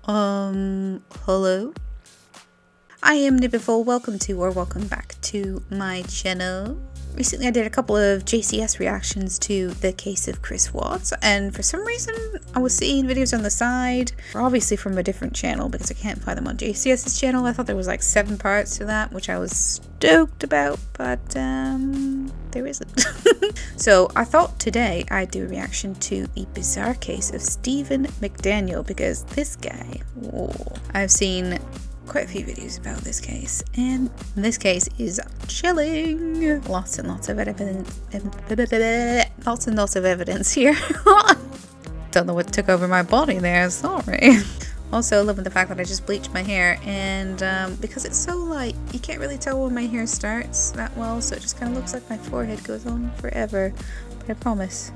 Hello? I am Nibivol. Welcome back to my channel. Recently I did a couple of JCS reactions to the case of Chris Watts, and for some reason I was seeing videos on the side, obviously from a different channel because I can't find them on JCS's channel. I thought there was like 7 parts to that, which I was stoked about, but there isn't. So I thought today I'd do a reaction to the bizarre case of Stephen McDaniel, because this guy, I've seen quite a few videos about this case, and this case is chilling. Lots and lots of evidence. Lots and lots of evidence here. Don't know what took over my body there, sorry. Also, loving the fact that I just bleached my hair, and because it's so light, you can't really tell when my hair starts that well, so it just kind of looks like my forehead goes on forever. But I promise,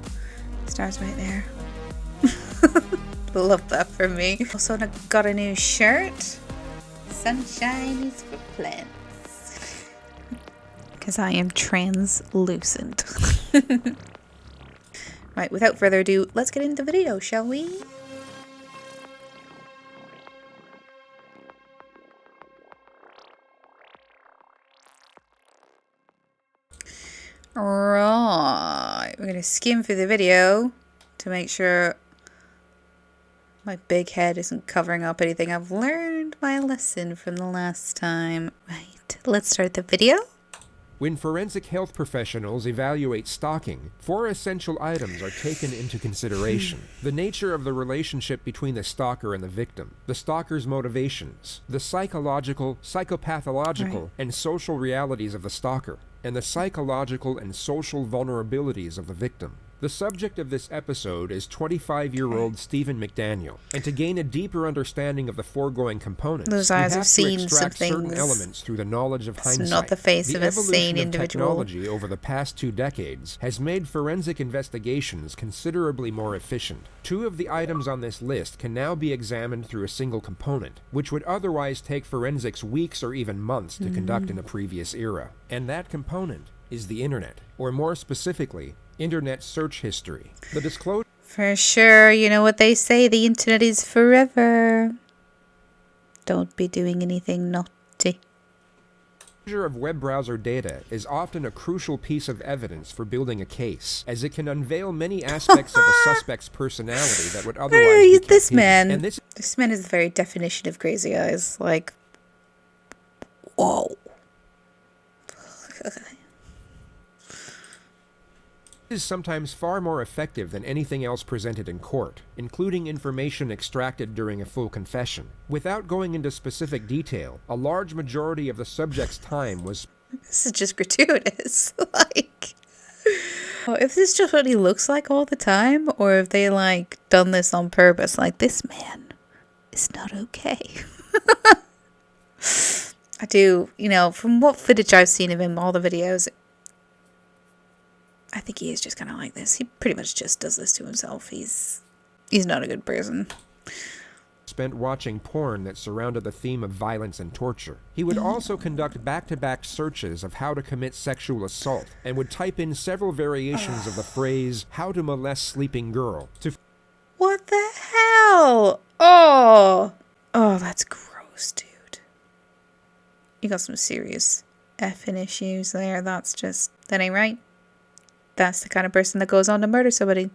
it starts right there. Love that for me. Also, I got a new shirt. Sunshine is for plants. Because I am translucent. Right, without further ado, let's get into the video, shall we? Right, we're going to skim through the video to make sure my big head isn't covering up anything. I've learned my lesson from the last time. Right, let's start the video. When forensic health professionals evaluate stalking, 4 essential items are taken into consideration. The nature of the relationship between the stalker and the victim, the stalker's motivations, the psychological, psychopathological, and social realities of the stalker, and the psychological and social vulnerabilities of the victim. The subject of this episode is 25-year-old Stephen McDaniel, and to gain a deeper understanding of the foregoing components, those eyes have seen some things. Certain elements through the knowledge of hindsight. It's not the face of a sane individual. Technology over the past 2 decades has made forensic investigations considerably more efficient. 2 of the items on this list can now be examined through a single component, which would otherwise take forensics weeks or even months to conduct in a previous era. And that component is the internet, or more specifically, internet search history. The disclosure for sure, you know what they say, the internet is forever. Don't be doing anything naughty. of web browser data is often a crucial piece of evidence for building a case, as it can unveil many aspects of a suspect's personality that would otherwise be kept this hidden. man. And this man is the very definition of crazy eyes. Like, whoa. is sometimes far more effective than anything else presented in court, including information extracted during a full confession. Without going into specific detail, a large majority of the subject's time was... This is just gratuitous. Like, if this is just what he looks like all the time, or if they, like, done this on purpose, like, this man is not okay. I do, you know, from what footage I've seen of him, all the videos, I think he is just kind of like this. He pretty much just does this to himself. He's not a good person. Spent watching porn that surrounded the theme of violence and torture. He would also conduct back-to-back searches of how to commit sexual assault, and would type in several variations of the phrase, "how to molest sleeping girl," to... What the hell? Oh, that's gross, dude. You got some serious effing issues there. That ain't right. That's the kind of person that goes on to murder somebody.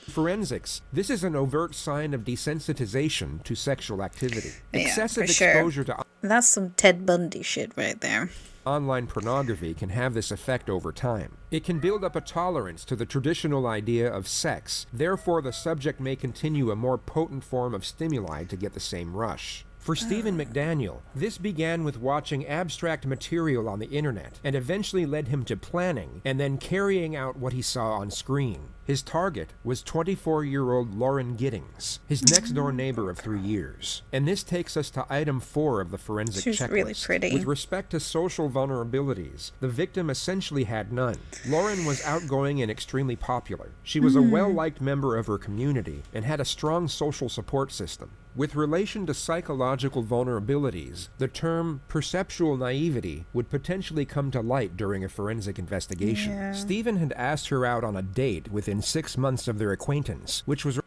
Forensics. This is an overt sign of desensitization to sexual activity. Yeah, Excessive for sure. exposure to That's some Ted Bundy shit right there. online pornography can have this effect over time. It can build up a tolerance to the traditional idea of sex. Therefore, the subject may continue a more potent form of stimuli to get the same rush. For Stephen McDaniel, this began with watching abstract material on the internet and eventually led him to planning and then carrying out what he saw on screen. His target was 24-year-old Lauren Giddings, his next-door neighbor of 3 years. And this takes us to item 4 of the forensic She's checklist. really pretty. With respect to social vulnerabilities, the victim essentially had none. Lauren was outgoing and extremely popular. She was a well-liked member of her community and had a strong social support system. With relation to psychological vulnerabilities, the term perceptual naivety would potentially come to light during a forensic investigation. Yeah. Stephen had asked her out on a date within 6 months of their acquaintance, which was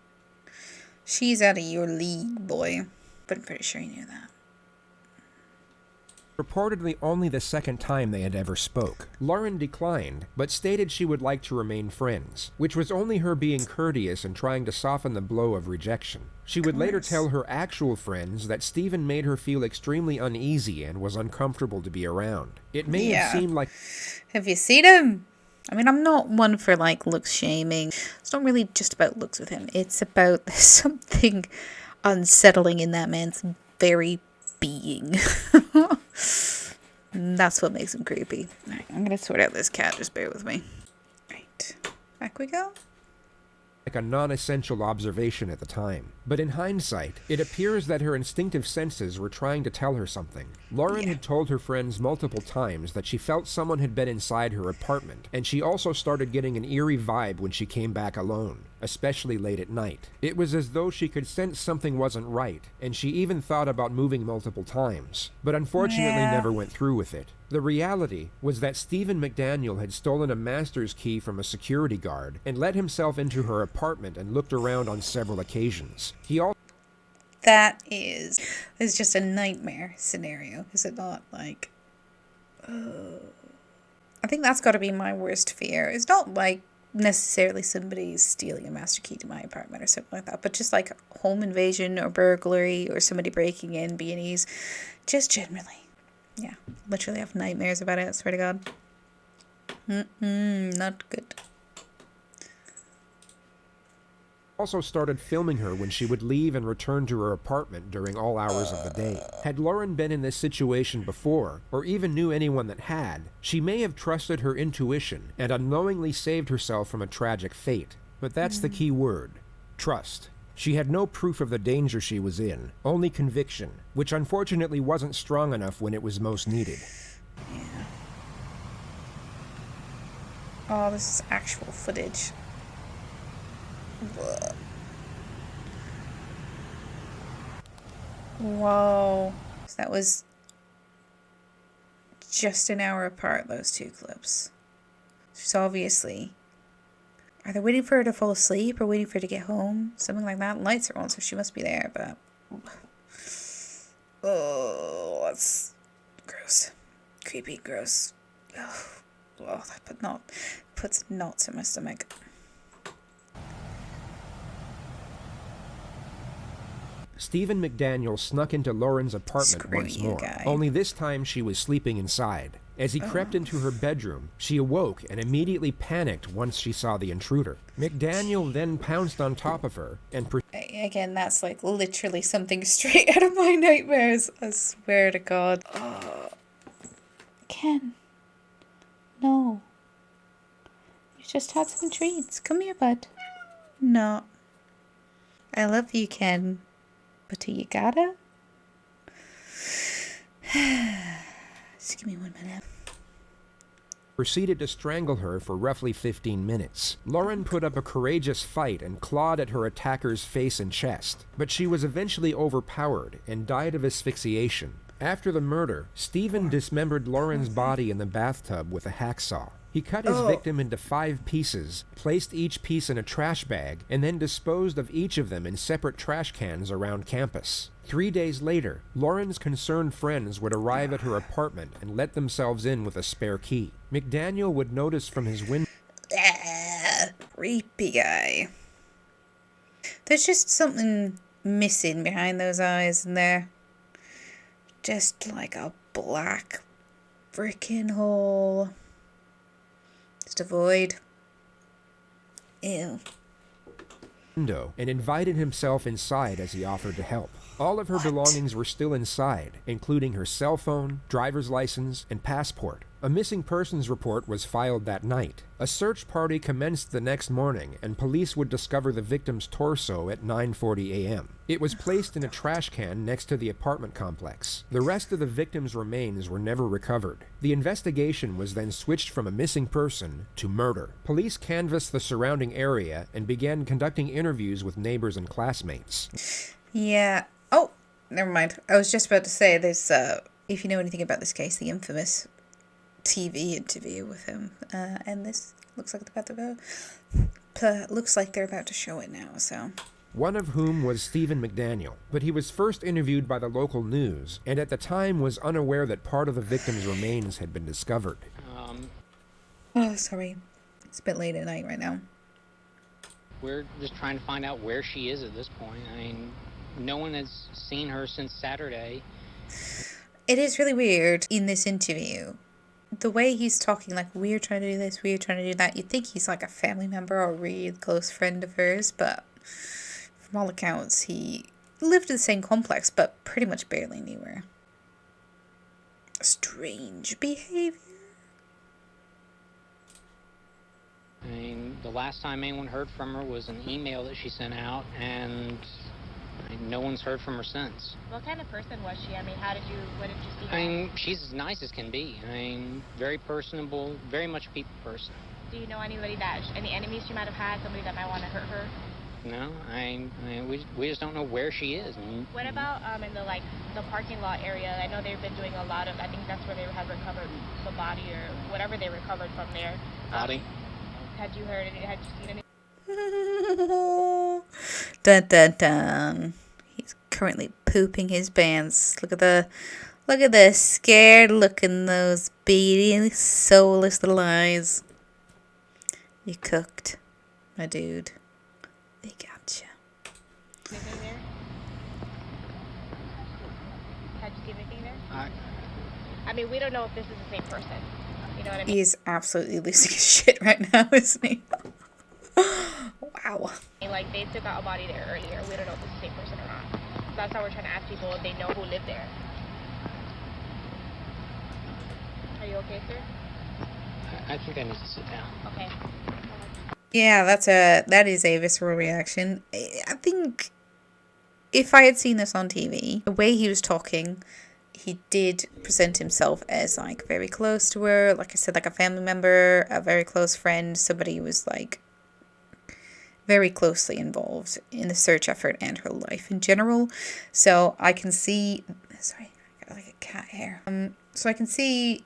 She's out of your league, boy. But I'm pretty sure you knew that. Reportedly only the second time they had ever spoke. Lauren declined, but stated she would like to remain friends, which was only her being courteous and trying to soften the blow of rejection. She would later tell her actual friends that Stephen made her feel extremely uneasy and was uncomfortable to be around. It may have seemed like... Have you seen him? I mean, I'm not one for, like, looks shaming. It's not really just about looks with him. It's about something unsettling in that man's very being. That's what makes him creepy. Alright, I'm gonna sort out this cat, just bear with me. Right, back we go. Like a non-essential observation at the time. But in hindsight, it appears that her instinctive senses were trying to tell her something. Lauren had told her friends multiple times that she felt someone had been inside her apartment, and she also started getting an eerie vibe when she came back alone, especially late at night. It was as though she could sense something wasn't right, and she even thought about moving multiple times, but unfortunately never went through with it. The reality was that Stephen McDaniel had stolen a master's key from a security guard and let himself into her apartment and looked around on several occasions. That is just a nightmare scenario, is it not? Like, I think that's got to be my worst fear. It's not like necessarily somebody stealing a master key to my apartment or something like that, but just like home invasion or burglary or somebody breaking in B&Es, just generally. Yeah, literally have nightmares about it, I swear to God. Not good. Also started filming her when she would leave and return to her apartment during all hours of the day. Had Lauren been in this situation before, or even knew anyone that had, she may have trusted her intuition and unknowingly saved herself from a tragic fate. But that's the key word: trust. She had no proof of the danger she was in, only conviction, which unfortunately wasn't strong enough when it was most needed. Yeah. Oh, this is actual footage. Whoa. So that was just an hour apart, those two clips. So obviously... Are they waiting for her to fall asleep or waiting for her to get home? Something like that. Lights are on, so she must be there, but... Oh, that's gross. Creepy, gross. Oh, that puts knots in my stomach. Stephen McDaniel snuck into Lauren's apartment once more, only this time she was sleeping inside. As he crept into her bedroom, she awoke and immediately panicked once she saw the intruder. McDaniel then pounced on top of her and... Again, that's like literally something straight out of my nightmares. I swear to God. Ken. No. You just had some treats. Come here, bud. No. I love you, Ken. But do you gotta? Just give me 1 minute. Proceeded to strangle her for roughly 15 minutes. Lauren put up a courageous fight and clawed at her attacker's face and chest, but she was eventually overpowered and died of asphyxiation. After the murder, Stephen dismembered Lauren's body in the bathtub with a hacksaw. He cut his victim into 5 pieces, placed each piece in a trash bag, and then disposed of each of them in separate trash cans around campus. 3 days later, Lauren's concerned friends would arrive at her apartment and let themselves in with a spare key. McDaniel would notice from his window... Creepy guy. There's just something missing behind those eyes in there. Just like a black freaking hole. Just a void. Ew. And invited himself inside as he offered to help. All of her belongings were still inside, including her cell phone, driver's license, and passport. A missing persons report was filed that night. A search party commenced the next morning, and police would discover the victim's torso at 9:40 a.m. It was placed in a trash can next to the apartment complex. The rest of the victim's remains were never recovered. The investigation was then switched from a missing person to murder. Police canvassed the surrounding area and began conducting interviews with neighbors and classmates. Yeah. Oh, never mind. I was just about to say there's, if you know anything about this case, the infamous TV interview with him, and this looks like they're about to show it now, so one of whom was Stephen McDaniel, but he was first interviewed by the local news, and at the time was unaware that part of the victim's remains had been discovered. Oh, sorry. It's a bit late at night right now. We're just trying to find out where she is at this point. I mean, no one has seen her since Saturday. It is really weird in this interview. The way he's talking, like, we're trying to do this, we're trying to do that. You'd think he's like a family member or a really close friend of hers, but from all accounts, he lived in the same complex, but pretty much barely knew her. Strange behavior. I mean, the last time anyone heard from her was an email that she sent out, and no one's heard from her since. What kind of person was she? I mean, what did you see her? I mean, she's as nice as can be. I mean, very personable, very much a people person. Do you know anybody any enemies she might have had, somebody that might want to hurt her? No, we just don't know where she is. What about in the parking lot area? I know they've been doing a lot of, I think that's where they have recovered the body or whatever they recovered from there. Body? Had you heard any, had you seen any? Dun dun dun. He's currently pooping his pants. Look at the scared look in those beady, soulless little eyes. You cooked, my dude. They gotcha. Anything there? Had you seen anything there? I mean, we don't know if this is the same person. You know what I mean? He's absolutely losing his shit right now, isn't he? Wow. Like, they took out a body there earlier. We don't know if it's the same person or not. That's how we're trying to ask people if they know who lived there. Are you okay, sir? I think I need to sit down. Okay. Yeah, that is a visceral reaction. I think if I had seen this on TV, the way he was talking, he did present himself as like very close to her, like I said, like a family member, a very close friend, somebody who was like very closely involved in the search effort and her life in general. So I can see, sorry, I got like a cat hair. So I can see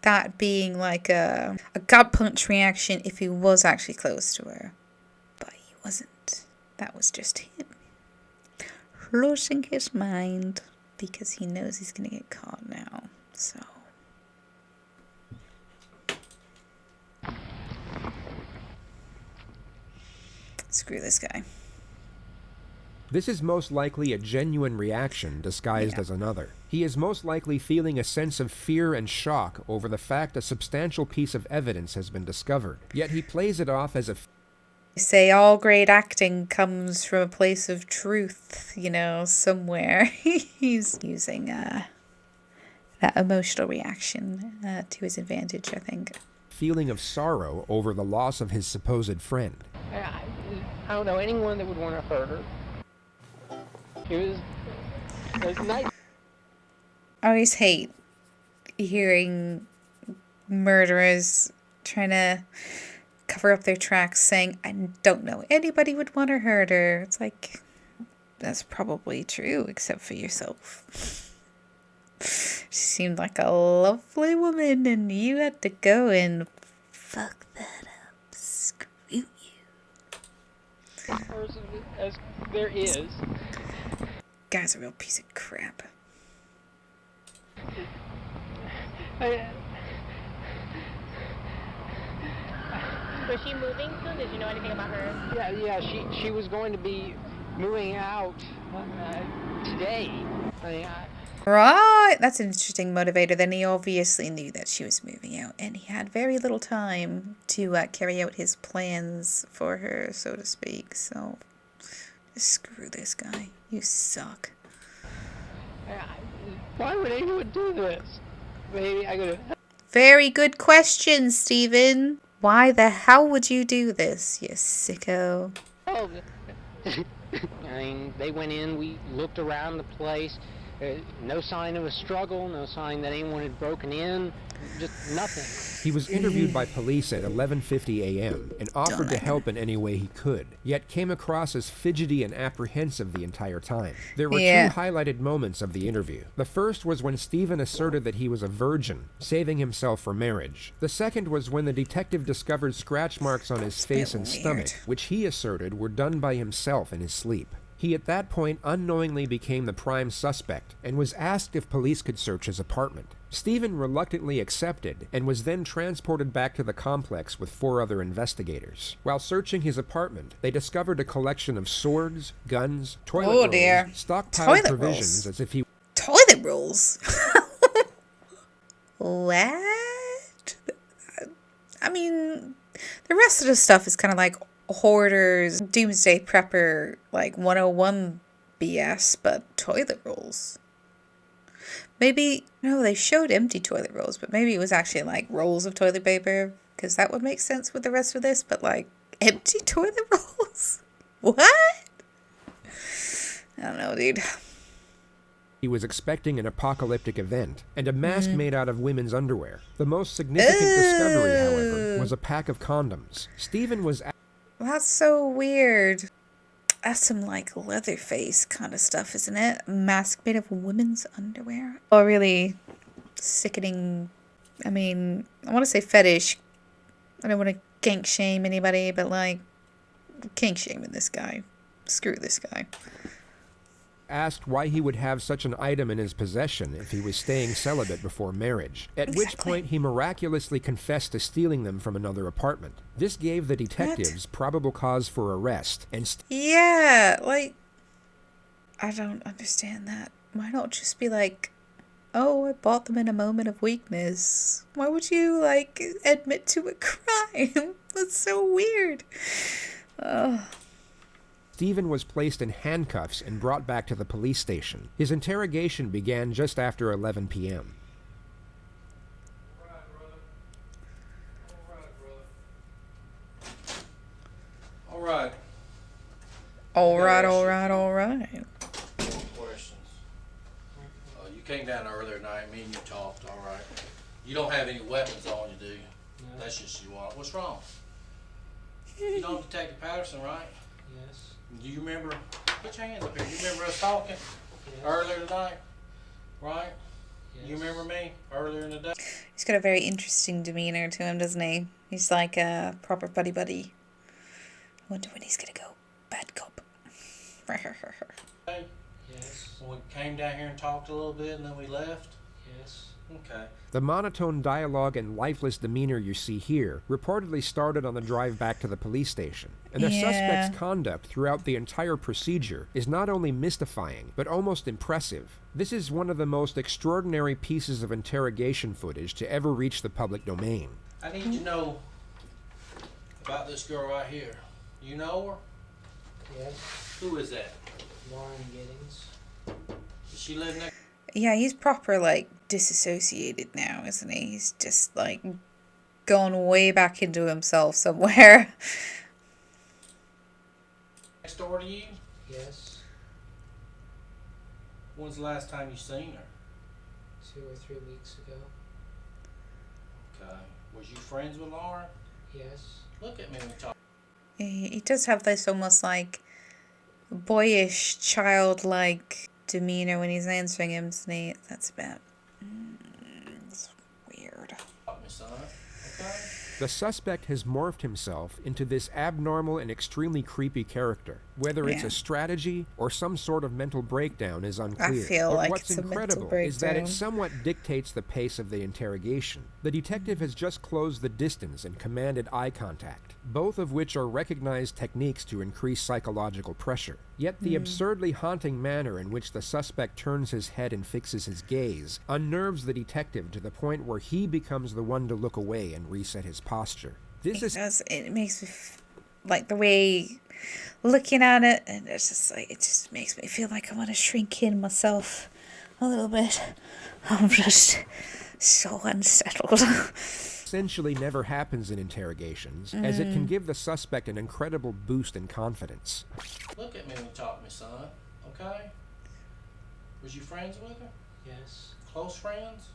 that being like a gut punch reaction if he was actually close to her, but he wasn't. That was just him losing his mind because he knows he's gonna get caught now. So screw this guy. This is most likely a genuine reaction disguised as another. He is most likely feeling a sense of fear and shock over the fact a substantial piece of evidence has been discovered, yet he plays it off as a They say all great acting comes from a place of truth, you know, somewhere. He's using that emotional reaction to his advantage, I think. feeling of sorrow over the loss of his supposed friend. I don't know anyone that would want to hurt her. It was nice. I always hate hearing murderers trying to cover up their tracks saying, I don't know anybody would want to hurt her. It's like, that's probably true, except for yourself. She seemed like a lovely woman, and you had to go and fuck that up. Screw you. Person as there is. Guy's a real piece of crap. Was she moving soon? Did you know anything about her? Yeah. She was going to be moving out today. Right, that's an interesting motivator. Then he obviously knew that she was moving out, and he had very little time to carry out his plans for her, so to speak. So, screw this guy. You suck. Why would anyone do this? Maybe I could have. Very good question, Steven. Why the hell would you do this, you sicko? Oh, I mean, they went in, we looked around the place. No sign of a struggle, no sign that anyone had broken in, just nothing. He was interviewed by police at 11:50 a.m. and offered to help in any way he could, yet came across as fidgety and apprehensive the entire time. There were two highlighted moments of the interview. The first was when Stephen asserted that he was a virgin, saving himself for marriage. The second was when the detective discovered scratch marks on his face and stomach, which he asserted were done by himself in his sleep. He at that point unknowingly became the prime suspect and was asked if police could search his apartment. Stephen reluctantly accepted and was then transported back to the complex with 4 other investigators. While searching his apartment, they discovered a collection of swords, guns, toilet rolls, stockpiled provisions as if he... Toilet rolls? What? I mean, the rest of the stuff is kind of like hoarders, doomsday prepper, like 101 BS, but toilet rolls. Maybe, no, they showed empty toilet rolls, but maybe it was actually like rolls of toilet paper, because that would make sense with the rest of this, but like empty toilet rolls? What? I don't know, dude. He was expecting an apocalyptic event, and a mask made out of women's underwear. The most significant discovery, however, was a pack of condoms. Stephen was... That's so weird. That's some like Leatherface kind of stuff, isn't it? A mask made of women's underwear. Oh, really sickening. I mean, I want to say fetish. I don't want to kink shame anybody, but like, kink shaming this guy. Screw this guy. Asked why he would have such an item in his possession if he was staying celibate before marriage, at which point he miraculously confessed to stealing them from another apartment. This gave the detectives probable cause for arrest, and yeah, like, I don't understand that. Why not just be like, oh, I bought them in a moment of weakness? Why would you, like, admit to a crime? That's so weird. Stephen was placed in handcuffs and brought back to the police station. His interrogation began just after 11 p.m. All right. All right. Questions. You came down earlier tonight, me and you talked, all right. You don't have any weapons on you, do you? No. That's just you want. What's wrong? You know Detective Patterson, right? Yes. Do you remember, put your hands up here, you remember us talking earlier tonight, right? Yes. You remember me earlier in the day? He's got a very interesting demeanor to him, doesn't he? He's like a proper buddy-buddy. I wonder when he's gonna go bad cop. Yes. We came down here and talked a little bit and then we left? Yes. Okay. The monotone dialogue and lifeless demeanor you see here reportedly started on the drive back to the police station, and the suspect's conduct throughout the entire procedure is not only mystifying, but almost impressive. This is one of the most extraordinary pieces of interrogation footage to ever reach the public domain. I need to know about this girl right here. You know her? Yes. Who is that? Lauren Giddings. Does she live next? Yeah, he's proper, like, disassociated now, isn't he? He's just, like, gone way back into himself somewhere. Next door to you? Yes. When's the last time you seen her? 2 or 3 weeks ago. Okay. Was you friends with Lauren? Yes. Look at me when we talk. He does have this almost, like, boyish, childlike demeanor when he's answering him, doesn't he? That's about... it's weird. Okay. The suspect has morphed himself into this abnormal and extremely creepy character. Whether it's a strategy or some sort of mental breakdown is unclear. I feel like what's it's incredible a mental is that it breakdown. somewhat dictates the pace of the interrogation. The detective has just closed the distance and commanded eye contact, both of which are recognized techniques to increase psychological pressure. Yet the absurdly haunting manner in which the suspect turns his head and fixes his gaze unnerves the detective to the point where he becomes the one to look away and reset his posture. It makes me like the way looking at it, and it's just like, it just makes me feel like I want to shrink in myself a little bit. I'm just so unsettled. Essentially never happens in interrogations, as it can give the suspect an incredible boost in confidence. Look at me when you talk to me, son. Okay? Was you friends with her? Yes. Close friends?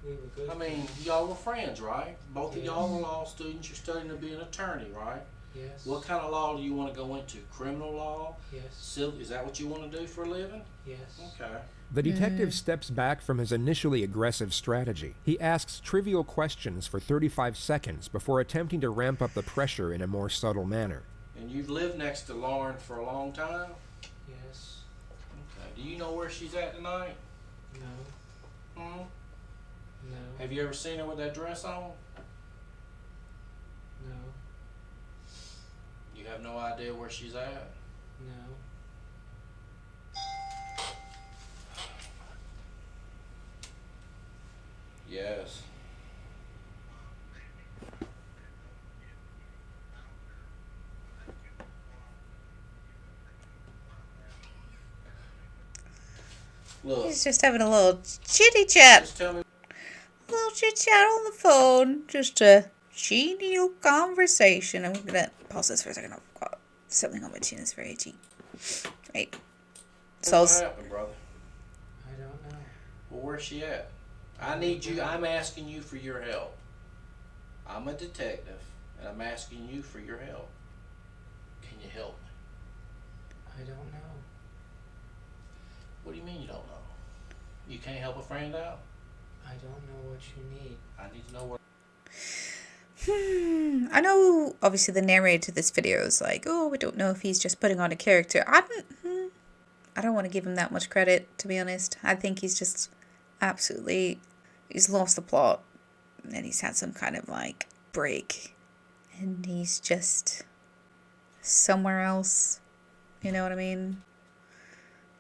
We were good. I mean, y'all were friends, right? Both of Yes. y'all were law students. You're studying to be an attorney, right? Yes. What kind of law do you want to go into? Criminal law? Yes. Civil? Is that what you want to do for a living? Yes. Okay. The detective steps back from his initially aggressive strategy. He asks trivial questions for 35 seconds before attempting to ramp up the pressure in a more subtle manner. And you've lived next to Lauren for a long time? Yes. Okay. Do you know where she's at tonight? No. Hmm? No. Have you ever seen her with that dress on? No. You have no idea where she's at? No. Yes. Look, He's just having a little chitty chat. just tell me. A little chit chat on the phone. Just a genial conversation. I'm gonna pause this for a second. I've got something on my chin that's very itchy. Right. So What happened, brother? I don't know. Well, where's she at? I need you. I'm asking you for your help. I'm a detective, and I'm asking you for your help. Can you help me? I don't know. What do you mean you don't know? You can't help a friend out? I don't know what you need. I need to know what. I know, obviously, the narrator to this video is like, oh, we don't know if he's just putting on a character. I don't want to give him that much credit, to be honest. I think he's just absolutely, he's lost the plot. And he's had some kind of, like, break. And he's just somewhere else. You know what I mean?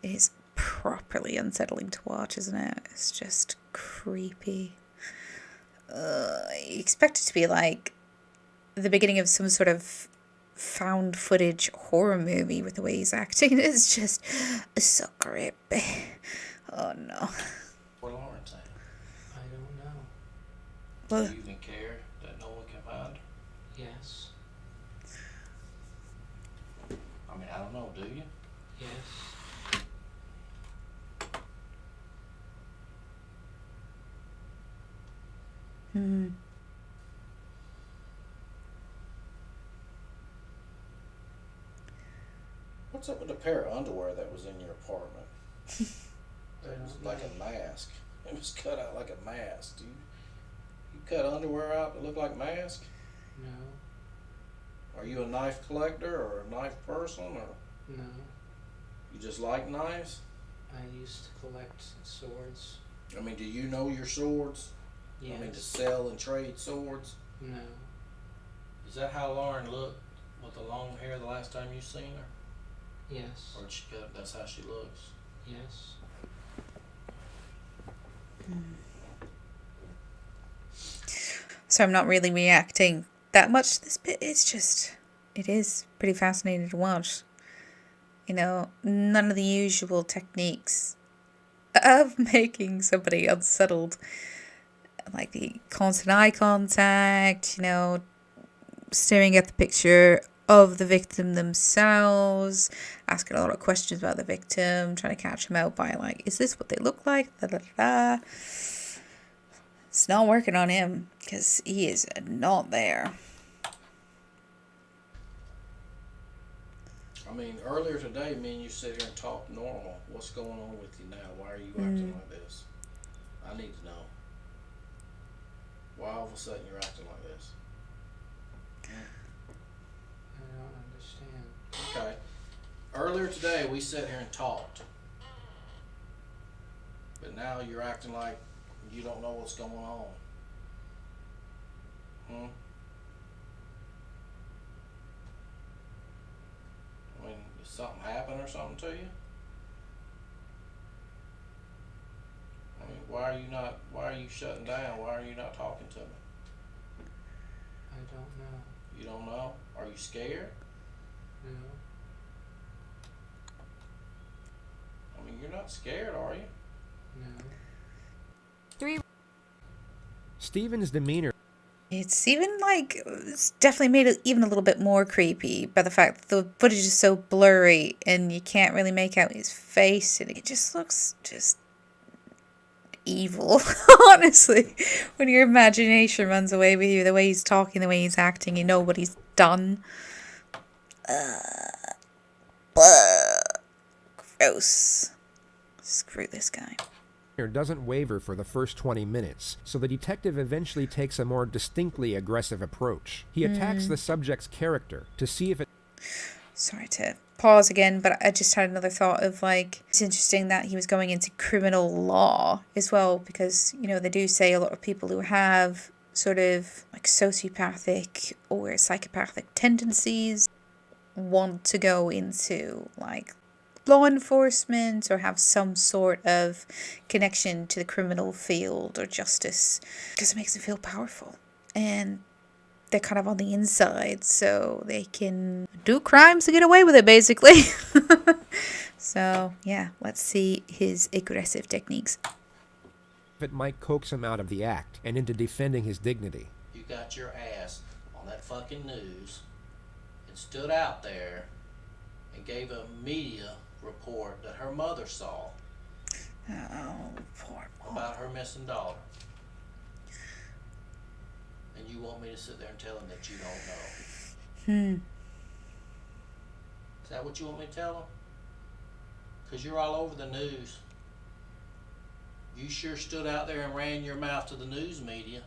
It's properly unsettling to watch, isn't it? It's just creepy. You expect it to be like the beginning of some sort of found footage horror movie with the way he's acting. It's just so creepy. Oh no. What Lauren saying? I don't know. Well, Do you even care that no one can find her? Yes. I mean, I don't know. Do you? Yes. hmm. What's up with the pair of underwear that was in your apartment? That was like a mask. It was cut out like a mask. You cut underwear out that look like mask? No. Are you a knife collector or a knife person, or No. you just like knives? I used to collect swords. I mean, do you know your swords? Yes. I mean, to sell and trade swords? No. Is that how Lauren looked with the long hair the last time you seen her? Yes. Or did she cut? That's how she looks. Yes. So I'm not really reacting that much to this bit. It's just, it is pretty fascinating to watch. You know, none of the usual techniques of making somebody unsettled, like the constant eye contact, you know, staring at the picture of the victim themselves, asking a lot of questions about the victim, trying to catch him out by like, is this what they look like? Da, da, da, da. It's not working on him because he is not there. I mean, earlier today, me and you sit here and talk normal. What's going on with you now? Why are you acting like this? I need to know. Why all of a sudden you're acting like this? I don't understand. Okay. Earlier today, we sat here and talked. But now you're acting like you don't know what's going on. I mean, did something happen or something to you? I mean, why are you shutting down? Why are you not talking to me? I don't know. You don't know? Are you scared? No. I mean, you're not scared, are you? No. Stephen's demeanor It's even like, it's definitely made it even a little bit more creepy by the fact that the footage is so blurry and you can't really make out his face, and it just looks just evil, honestly. When your imagination runs away with you, the way he's talking, the way he's acting, you know what he's done. Gross. Screw this guy. Doesn't waver for the first 20 minutes, so the detective eventually takes a more distinctly aggressive approach. He attacks the subject's character to see if it... Sorry to pause again, but I just had another thought of, like, it's interesting that he was going into criminal law as well, because, you know, they do say a lot of people who have sort of like sociopathic or psychopathic tendencies want to go into like law enforcement or have some sort of connection to the criminal field or justice, because it makes them feel powerful and they're kind of on the inside, so they can do crimes to get away with it, basically. So yeah, let's see his aggressive techniques. It might coax him out of the act and into defending his dignity. You got your ass on that fucking news and stood out there and gave a media report that her mother saw Oh, poor mom. about her missing daughter. And you want me to sit there and tell him that you don't know? Is that what you want me to tell him? Because you're all over the news. You sure stood out there and ran your mouth to the news media.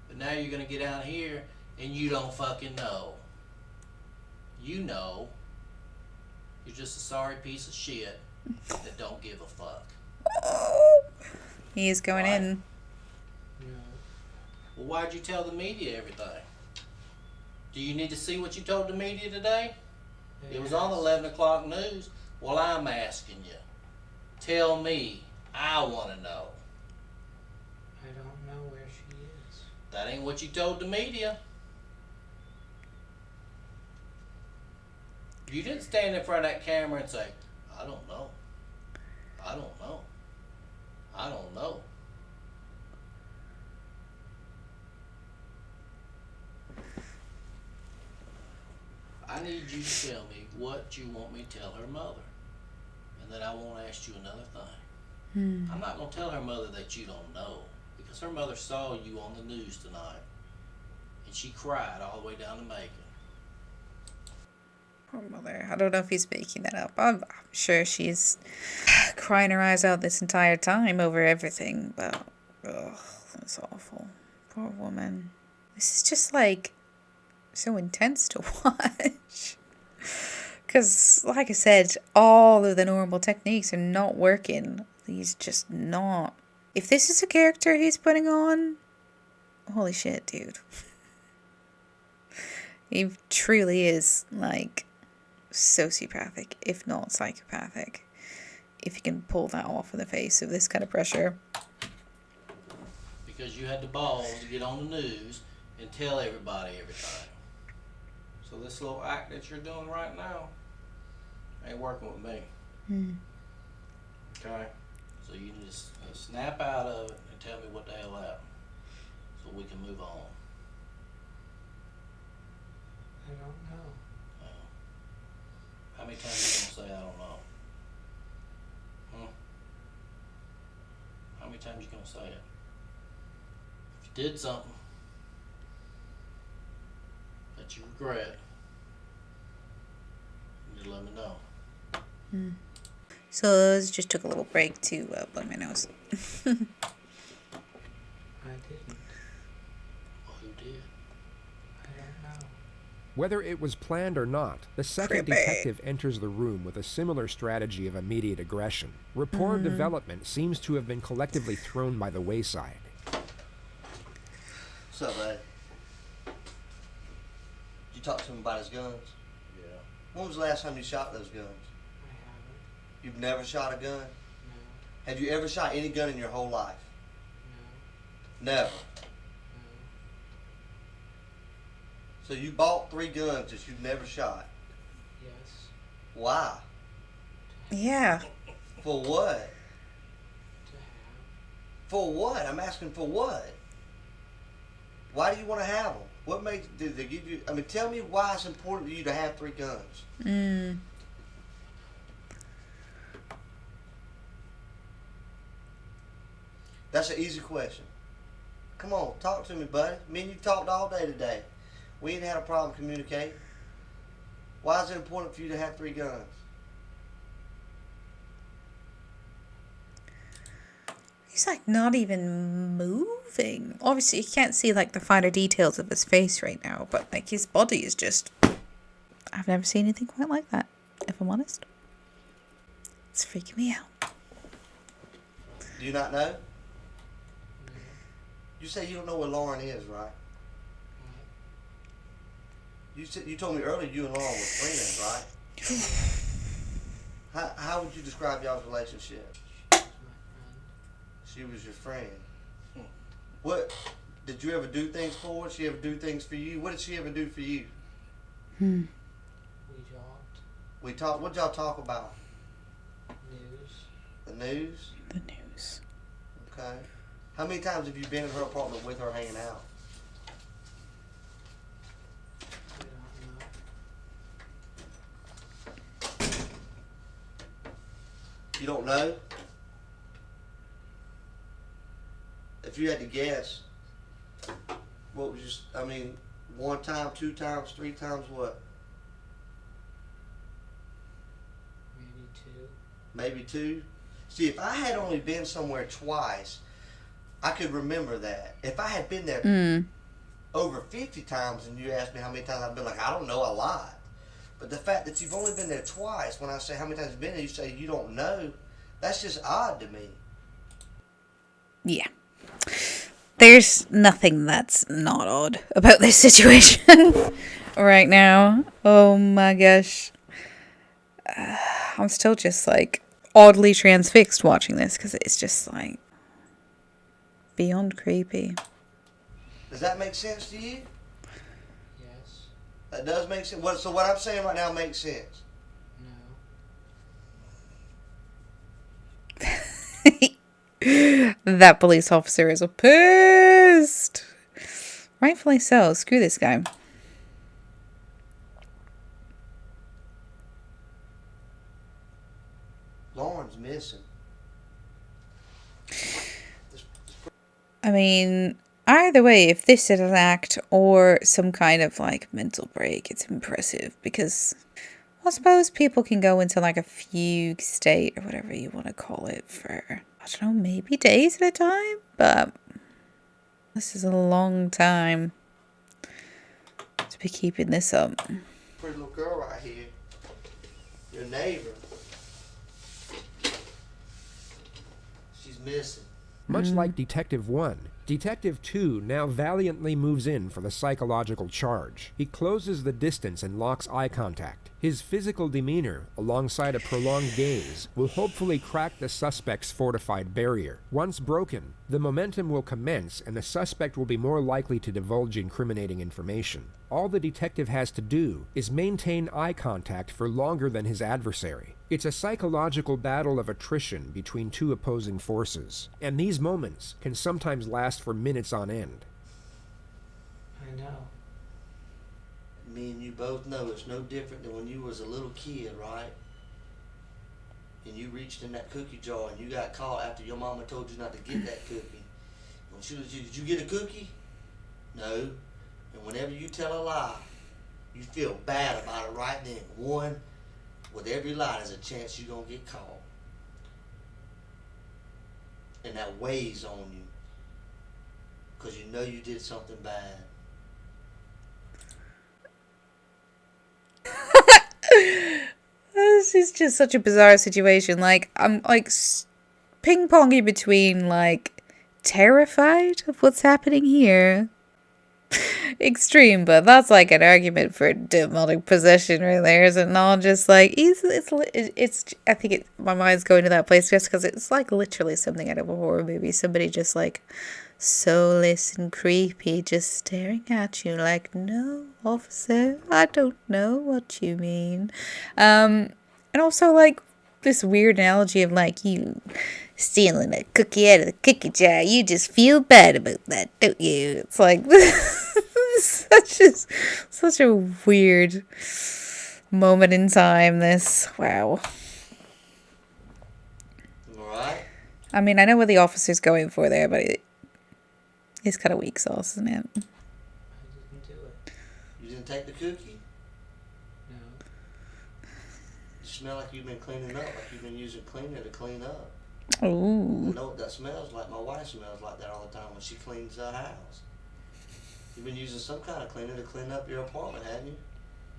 But now you're going to get out here and you don't fucking know. You know. You're just a sorry piece of shit that don't give a fuck. He is going Right. in. No. Well, why'd you tell the media everything? Do you need to see what you told the media today? It was on the 11 o'clock news. Well, I'm asking you. Tell me. I want to know. I don't know where she is. That ain't what you told the media. You didn't stand in front of that camera and say, I don't know. I don't know. I don't know. I need you to tell me what you want me to tell her mother. And then I won't ask you another thing. I'm not going to tell her mother that you don't know. Because her mother saw you on the news tonight. And she cried all the way down to Macon. Poor mother. I don't know if he's making that up. I'm sure she's crying her eyes out this entire time over everything, but ugh, that's awful. Poor woman. This is just like so intense to watch. Because, like I said, all of the normal techniques are not working. He's just not. If this is a character he's putting on, holy shit, dude. He truly is like sociopathic, if not psychopathic, if you can pull that off in the face of this kind of pressure. Because you had the balls to get on the news and tell everybody everything. So this little act that you're doing right now ain't working with me. Okay? So you need to snap out of it and tell me what the hell happened so we can move on. I don't know. How many times you gonna say I don't know? How many times you gonna say it? If you did something that you regret, you need to let me know. So I just took a little break to blow my nose. I didn't. Well, who did? I don't know. Whether it was planned or not, the second Creepy. detective enters the room with a similar strategy of immediate aggression. Rapport development seems to have been collectively thrown by the wayside. What's up, bud? Did you talk to him about his guns? Yeah. When was the last time you shot those guns? I haven't. You've never shot a gun? No. Have you ever shot any gun in your whole life? No. Never. No. So you bought 3 guns that you've never shot. Yes. Why? Yeah. For what? To have. For what? I'm asking for what? Why do you want to have them? What makes, did they give you, I mean, tell me why it's important to you to have 3 guns. That's an easy question. Come on, talk to me, buddy. Me and you talked all day today. We ain't had a problem communicating. Why is it important for you to have 3 guns? He's like not even moving. Obviously, you can't see like the finer details of his face right now, but like his body is just. I've never seen anything quite like that, if I'm honest. It's freaking me out. Do you not know? You say you don't know where Lauren is, right? You told me earlier you and Lauren were friends, right? How would you describe y'all's relationship? She was your friend. What did you ever do things for her? Did she ever do things for you? What did she ever do for you? We talked. We talked. What y'all talk about? News. The news. The news. Okay. How many times have you been in her apartment with her hanging out? I don't know. You don't know? If you had to guess, what was just, I mean, 1 time, 2 times, 3 times, what? Maybe 2. Maybe 2? See, if I had only been somewhere twice, I could remember that. If I had been there over 50 times and you asked me how many times, I'd be like, I don't know, a lot. But the fact that you've only been there twice, when I say how many times you've been there, you say you don't know, that's just odd to me. Yeah. There's nothing that's not odd about this situation right now. Oh my gosh. I'm still just like oddly transfixed watching this because it's just like beyond creepy. Does that make sense to you? Yes. That does make sense. So what I'm saying right now makes sense. No. That police officer is pissed. Rightfully so. Screw this guy. Lauren's missing. I mean, either way, if this is an act or some kind of like mental break, it's impressive because I suppose people can go into like a fugue state or whatever you want to call it for, I don't know, maybe days at a time, but this is a long time to be keeping this up. Pretty little girl right here. Your neighbor. She's missing. Much like Detective 1, Detective 2 now valiantly moves in for the psychological charge. He closes the distance and locks eye contact. His physical demeanor, alongside a prolonged gaze, will hopefully crack the suspect's fortified barrier. Once broken, the momentum will commence and the suspect will be more likely to divulge incriminating information. All the detective has to do is maintain eye contact for longer than his adversary. It's a psychological battle of attrition between 2 opposing forces, and these moments can sometimes last for minutes on end. I know. Me and you both know it's no different than when you was a little kid, right? And you reached in that cookie jar and you got caught after your mama told you not to get that cookie. When she was, did you get a cookie? No. And whenever you tell a lie, you feel bad about it right then. One, with every lie, there's a chance you're gonna get caught. And that weighs on you. Because you know you did something bad. This is just such a bizarre situation. Like, I'm like ping-ponging between like terrified of what's happening here. Extreme, but that's like an argument for demonic possession right there, isn't it? Not just like it's I think my mind's going to that place just because it's like literally something out of a horror movie. Somebody just like soulless and creepy, just staring at you like, no, officer, I don't know what you mean. And also like this weird analogy of like you stealing a cookie out of the cookie jar. You just feel bad about that, don't you? It's like such a weird moment in time. This, wow. All right. I mean, I know what the officer's going for there, but it's kind of weak sauce, isn't it? I didn't do it. You didn't take the cookie? No. You smell like you've been cleaning up, like you've been using cleaner to clean up. I Ooh. know what that smells like. My wife smells like that all the time when she cleans her house. You've been using some kind of cleaner to clean up your apartment, haven't you?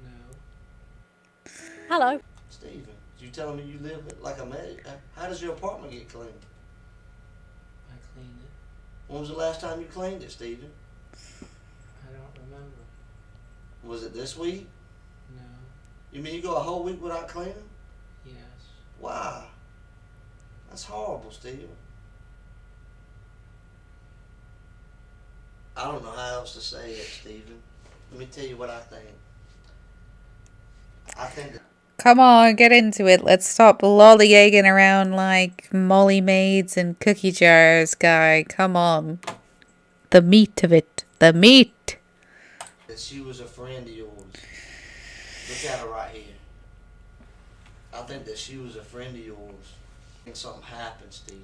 No. Hello. Steven, you telling me you live like a maid? How does your apartment get cleaned? I cleaned it. When was the last time you cleaned it, Steven? I don't remember. Was it this week? No. You mean you go a whole week without cleaning? Yes. Why? That's horrible, Steven. I don't know how else to say it, Steven. Let me tell you what I think. I think that Come on, get into it. Let's stop lollygagging around like molly maids and cookie jars, guy. Come on. The meat of it. The meat. she was a friend of yours. Look at her right here. I think that she was a friend of yours. I think something happened, Steven.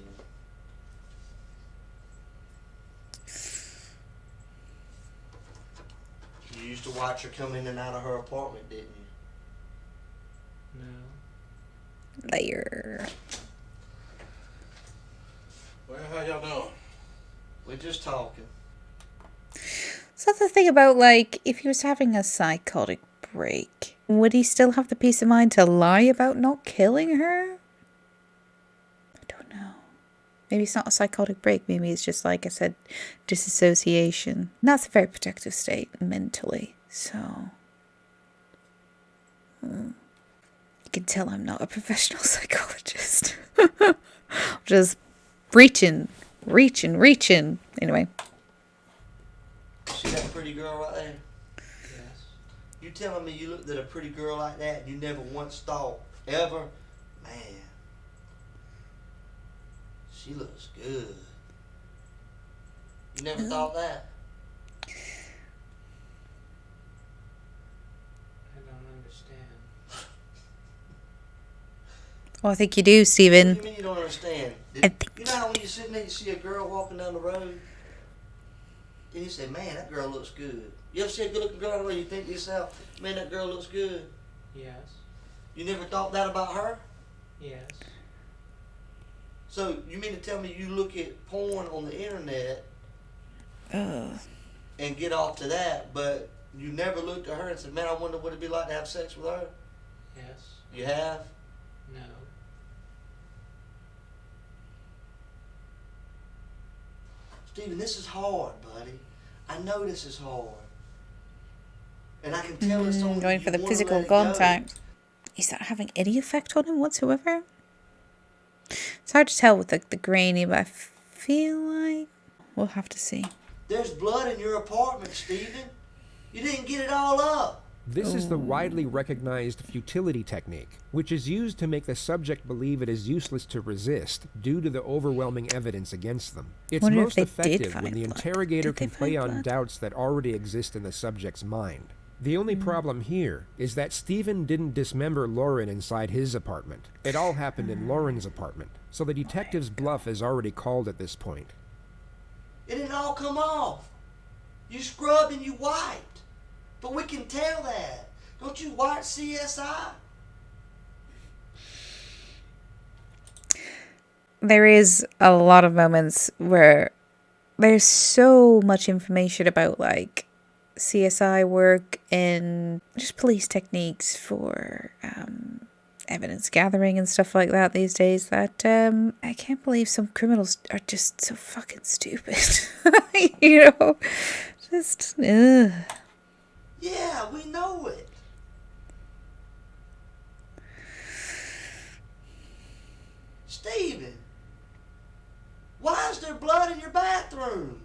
You used to watch her come in and out of her apartment, didn't you? No. Liar. Well, how y'all doing? We're just talking. So that's the thing about, like, if he was having a psychotic break, would he still have the peace of mind to lie about not killing her? I don't know. Maybe it's not a psychotic break. Maybe it's just, like I said, disassociation. And that's a very protective state mentally. So, you can tell I'm not a professional psychologist. Just reaching. Anyway. See that pretty girl right there? Yes. You telling me you looked at a pretty girl like that and you never once thought, ever, man, she looks good. You never thought that? I don't understand. Well, I think you do, What Stephen. do you mean you don't understand? I think- You know how when you're sitting there, you see a girl walking down the road, and you say, man, that girl looks good. You ever see a good-looking girl on the road, you think to yourself, man, that girl looks good. Yes. You never thought that about her? Yes. So you mean to tell me you look at porn on the internet Ugh. and get off to that, but you never looked at her and said, man, I wonder what it'd be like to have sex with her? Yes. You have? No. Steven, this is hard, buddy. I know this is hard. And I can tell it's on Going you for the wanna physical let it go. contact. Is that having any effect on him whatsoever? It's hard to tell with the grainy, but I feel like we'll have to see. There's blood in your apartment, Steven. You didn't get it all up. This is the widely recognized futility technique, which is used to make the subject believe it is useless to resist due to the overwhelming evidence against them. It's Wonder if most they did effective when find the blood. interrogator Did they can play find on blood? doubts that already exist in the subject's mind. The only problem here is that Stephen didn't dismember Lauren inside his apartment. It all happened in Lauren's apartment, so the detective's bluff is already called at this point. It didn't all come off. You scrubbed and you wiped. But we can tell that. Don't you watch CSI? There is a lot of moments where there's so much information about, like, CSI work and just police techniques for evidence gathering and stuff like that these days that I can't believe some criminals are just so fucking stupid. You know, just ugh. Yeah, we know it. Steven, why is there blood in your bathroom?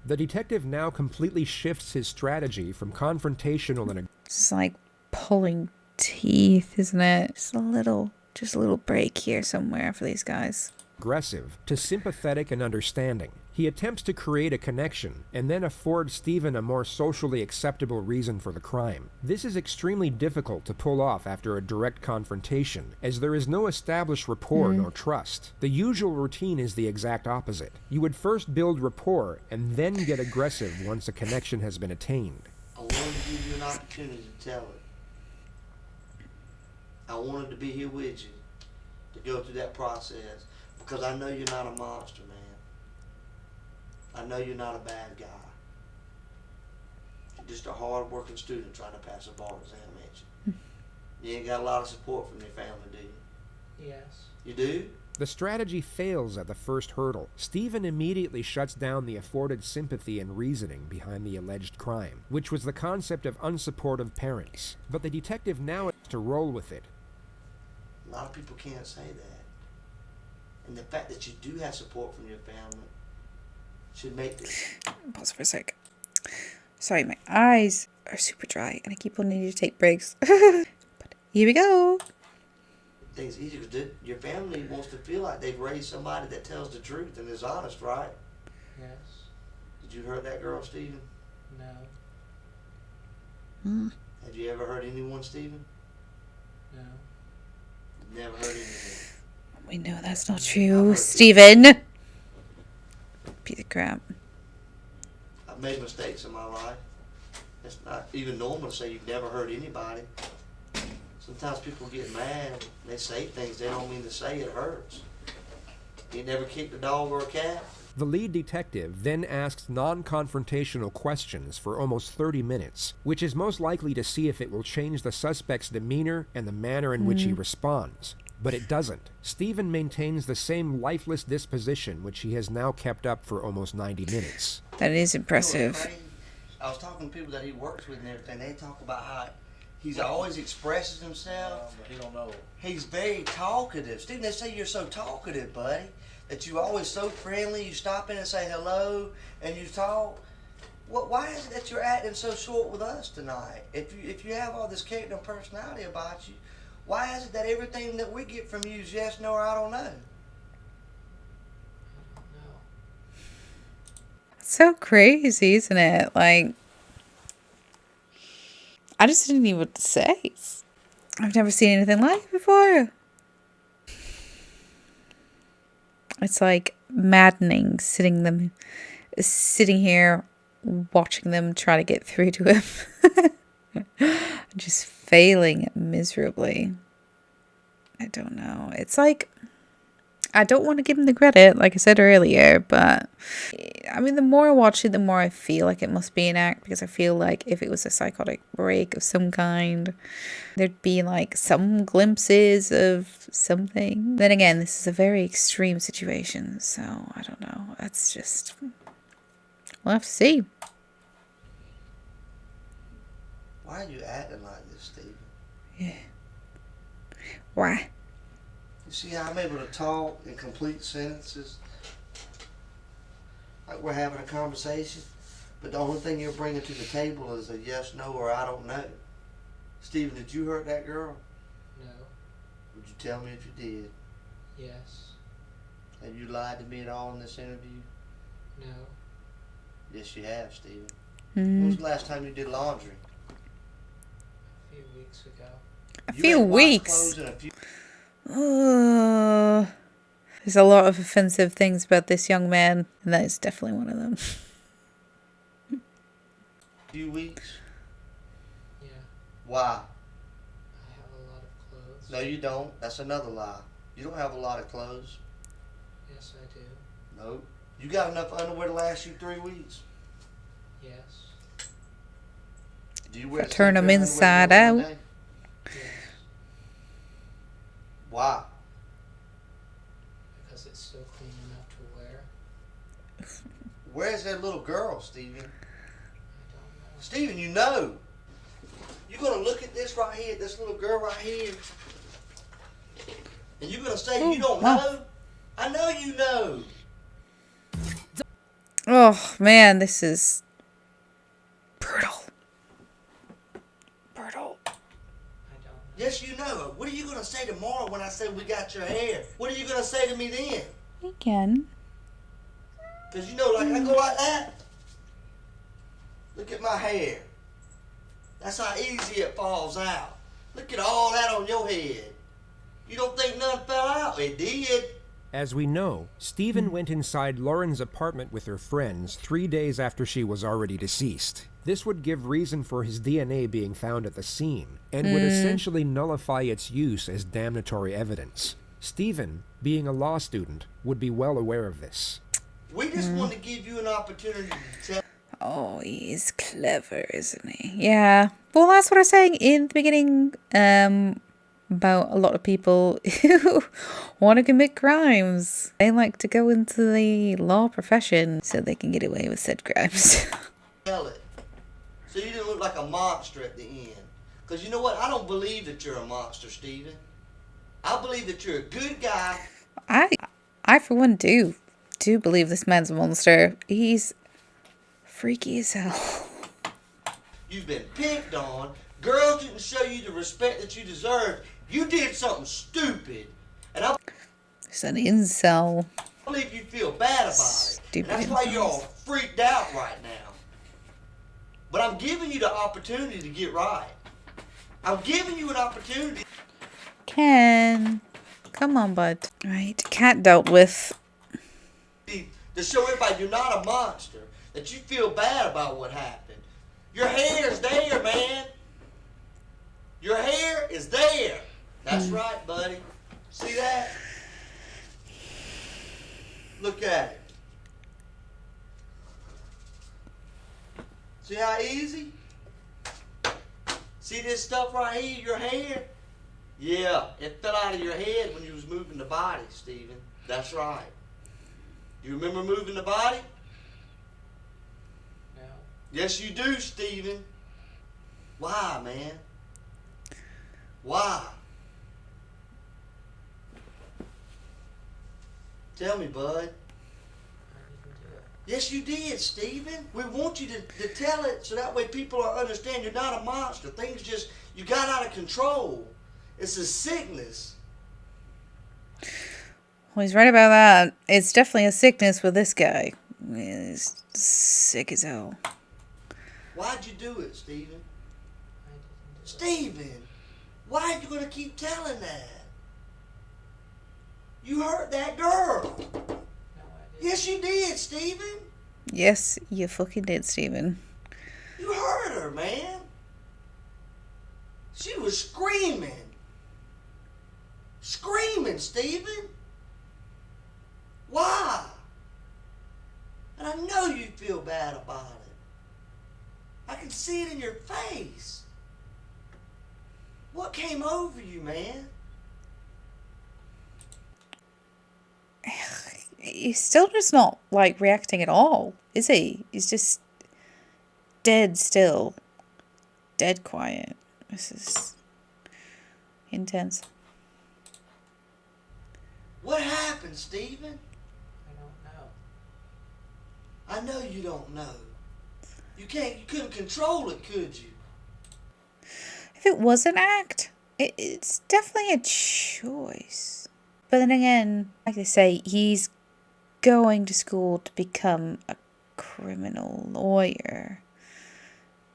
The detective now completely shifts his strategy from confrontational and It's like pulling teeth, isn't it? Just a little break here somewhere for these guys. aggressive to sympathetic and understanding. He attempts to create a connection and then afford Stephen a more socially acceptable reason for the crime. This is extremely difficult to pull off after a direct confrontation, as there is no established rapport nor trust. The usual routine is the exact opposite. You would first build rapport and then get aggressive once a connection has been attained. I wanted to give you an opportunity to tell it. I wanted to be here with you to go through that process because I know you're not a monster, man. I know you're not a bad guy. You're just a hard-working student trying to pass a bar exam, ain't you? You ain't got a lot of support from your family, do you? Yes. You do? The strategy fails at the first hurdle. Stephen immediately shuts down the afforded sympathy and reasoning behind the alleged crime, which was the concept of unsupportive parents. But the detective now has to roll with it. A lot of people can't say that. And the fact that you do have support from your family should make this. Pause for a sec. Sorry, my eyes are super dry and I keep on needing to take breaks. But here we go. Things easier because your family wants to feel like they've raised somebody that tells the truth and is honest, right? Yes. Did you hurt that girl, Stephen? No. Have you ever hurt anyone, Stephen? No. Never hurt anyone. We know that's not true, Stephen. Piece of crap. I've made mistakes in my life. It's not even normal to say you've never hurt anybody. Sometimes people get mad. They say things they don't mean to say. It hurts. You never kicked a dog or a cat? The lead detective then asks non-confrontational questions for almost 30 minutes, which is most likely to see if it will change the suspect's demeanor and the manner in which he responds. But it doesn't. Stephen maintains the same lifeless disposition which he has now kept up for almost 90 minutes. That is You know what's impressive. crazy? I was talking to people that he works with and everything. They talk about how he's always expresses himself. But he don't know. He's very talkative. Stephen, they say you're so talkative, buddy, that you always so friendly. You stop in and say hello, and you talk. Why is it that you're acting so short with us tonight? If you have all this character and personality about you, why is it that everything that we get from you is yes, no, or I don't know? I don't know. So crazy, isn't it? Like, I just didn't know what to say. I've never seen anything like it before. It's like maddening sitting here watching them try to get through to him. Just failing miserably. I don't know. It's like, I don't want to give him the credit, like I said earlier, but I mean, the more I watch it, the more I feel like it must be an act, because I feel like if it was a psychotic break of some kind, there'd be like some glimpses of something. Then again, this is a very extreme situation, so I don't know. That's just, we'll have to see. Why are you acting like this, Stephen? Yeah. Why? You see how I'm able to talk in complete sentences? Like we're having a conversation, but the only thing you're bringing to the table is a yes, no, or I don't know. Stephen, did you hurt that girl? No. Would you tell me if you did? Yes. Have you lied to me at all in this interview? No. Yes, you have, Stephen. When was Mm. the last time you did laundry? A few weeks ago. A You few ain't washed weeks. clothes in a few There's a lot of offensive things about this young man, and that is definitely one of them. weeks. Yeah. Why? I have a lot of clothes. No, you don't. That's another lie. You don't have a lot of clothes. Yes, I do. Nope. You got enough underwear to last you 3 weeks. Yes. Do you wear the Turn same 'em pair of inside underwear every out. day? Yes. Why? Because it's still clean enough to wear. Where's that little girl, Stephen? I don't know. Stephen, you know. You're going to look at this right here, this little girl right here, and you're going to say you don't know? I know you know. Oh, man, this is brutal. Brutal. I don't know. Yes, you know. What are you going to say tomorrow when I say we got your hair? What are you going to say to me then? He can. Cause you know, like I go like that. Look at my hair. That's how easy it falls out. Look at all that on your head. You don't think none fell out? It did. As we know, Stephen went inside Lauren's apartment with her friends 3 days after she was already deceased. This would give reason for his DNA being found at the scene, and would essentially nullify its use as damnatory evidence. Stephen, being a law student, would be well aware of this. We just want to give you an opportunity to tell. Oh, he's clever, isn't he? Yeah. Well, that's what I was saying in the beginning, about a lot of people who want to commit crimes. They like to go into the law profession so they can get away with said crimes. Tell it. So you didn't look like a monster at the end. Because you know what? I don't believe that you're a monster, Stephen. I believe that you're a good guy. I for one do believe this man's a monster. He's freaky as hell. You've been picked on. Girls didn't show you the respect that you deserved. You did something stupid. And I He's an incel. believe you feel bad about it. Stupid And that's why you're all incels. freaked out right now. But I'm giving you the opportunity to get right. I'm giving you an opportunity. Ken. Come on, bud. Right. Cat dealt with. To show everybody you're not a monster, that you feel bad about what happened. Your hair's there, man. Your hair is there. That's right, buddy. See that? Look at it. See how easy? See this stuff right here, your hair? Yeah, it fell out of your head when you was moving the body, Stephen. That's right. You remember moving the body? No. Yes, you do, Stephen. Why, man? Why? Tell me, bud. I didn't do it. Yes, you did, Stephen. We want you to tell it so that way people will understand you're not a monster. Things just, you got out of control. It's a sickness. Well, he's right about that. It's definitely a sickness with this guy. He's sick as hell. Why'd you do it, Stephen? I didn't do it. Stephen, why are you going to keep telling that? You hurt that girl. No, I didn't. Yes, you did, Stephen. Yes, you fucking did, Stephen. You hurt her, man. She was screaming. Screaming, Stephen. Why? And I know you feel bad about it. I can see it in your face. What came over you, man? He's still just not, like, reacting at all, is he? He's just dead still. Dead quiet. This is intense. What happened, Stephen? I don't know. I know you don't know. You couldn't control it, could you? If it was an act, it's definitely a choice. But then again, like they say, he's going to school to become a criminal lawyer.